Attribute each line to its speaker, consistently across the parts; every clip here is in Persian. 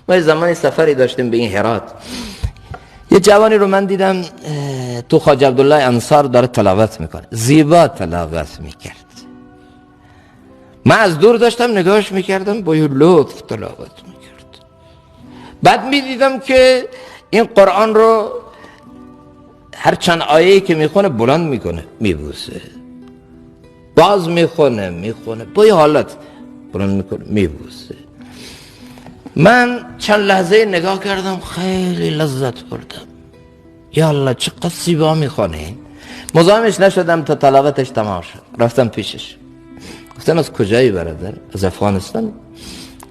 Speaker 1: ما یه زمانی سفری داشتیم به این هرات، یه جوانی رو من دیدم تو خواجه عبدالله انصار داره تلاوت میکنه، زیبا تلاوت میکرد. من از دور داشتم نگاهش میکردم، با یه لطف تلاوت میکرد. بعد میدیدم که این قرآن رو هر چند آیه‌ای که میخونه بلند میکنه، میبوسه، باز میخونه با یه حالت بلند میکنه، میبوسه. من چند لحظه نگاه کردم، خیلی لذت بردم. یا الله چقدر زیبا میخونه. مزاحمش نشدم تا تلاوتش تمام شد. رفتم پیشش، گفتم از کجایی برادر؟ از افغانستان؟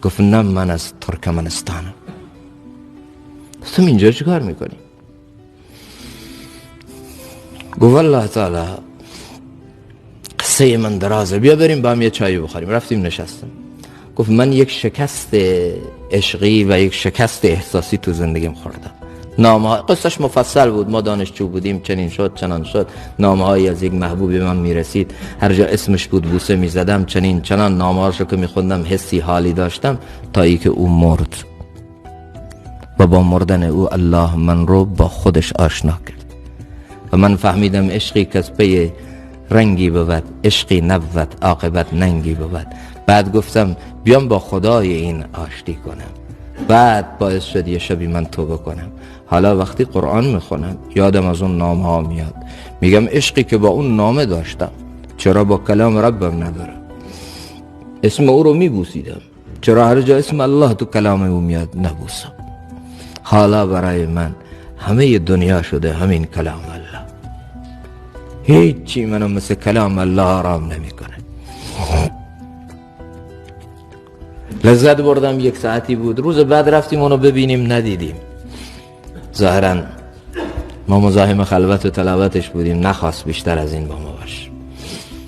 Speaker 1: گفت نه من از ترکمنستانم. گفتم اینجا چی کار میکنی؟ گفت والله تعالی قصه من درازه، بیا بریم با هم یه چایی بخوریم. رفتیم نشستم. گفت من یک شکست عشقی و یک شکست احساسی تو زندگیم خوردم. نامه قصهش مفصل بود، ما دانشجو بودیم، چنین شد چنان شد، نامه‌هایی از یک محبوب من میرسید، هر جا اسمش بود بوسه میزدم، چنان نامه‌هاشو که میخوندم حسی حالی داشتم، تا ای که او مرد و با مردن او الله من رو با خودش آشنا کرد و من فهمیدم عشقی که از پی رنگی بود، عشقی نبود عاقبت ننگی بود. بعد گفتم بیام با خدای این آشتی کنم. بعد باعث شد یه شبی من توبه کنم. حالا وقتی قرآن میخونم یادم از اون نام ها میاد، میگم عشقی که با اون نامه داشتم چرا با کلام ربم ندارم؟ اسم او رو میبوسیدم، چرا هر جا اسم الله تو کلام او میاد نبوسم؟ حالا برای من همه دنیا شده همین کلام الله. هیچی منو مثل کلام الله آرام نمیکنه. لذت بردم. 1 ساعتی بود. روز بعد رفتیم اونو ببینیم، ندیدیم. ظاهرا ما مزاحم خلوت و تلاوتش بودیم، نخواست بیشتر از این با ما باشه.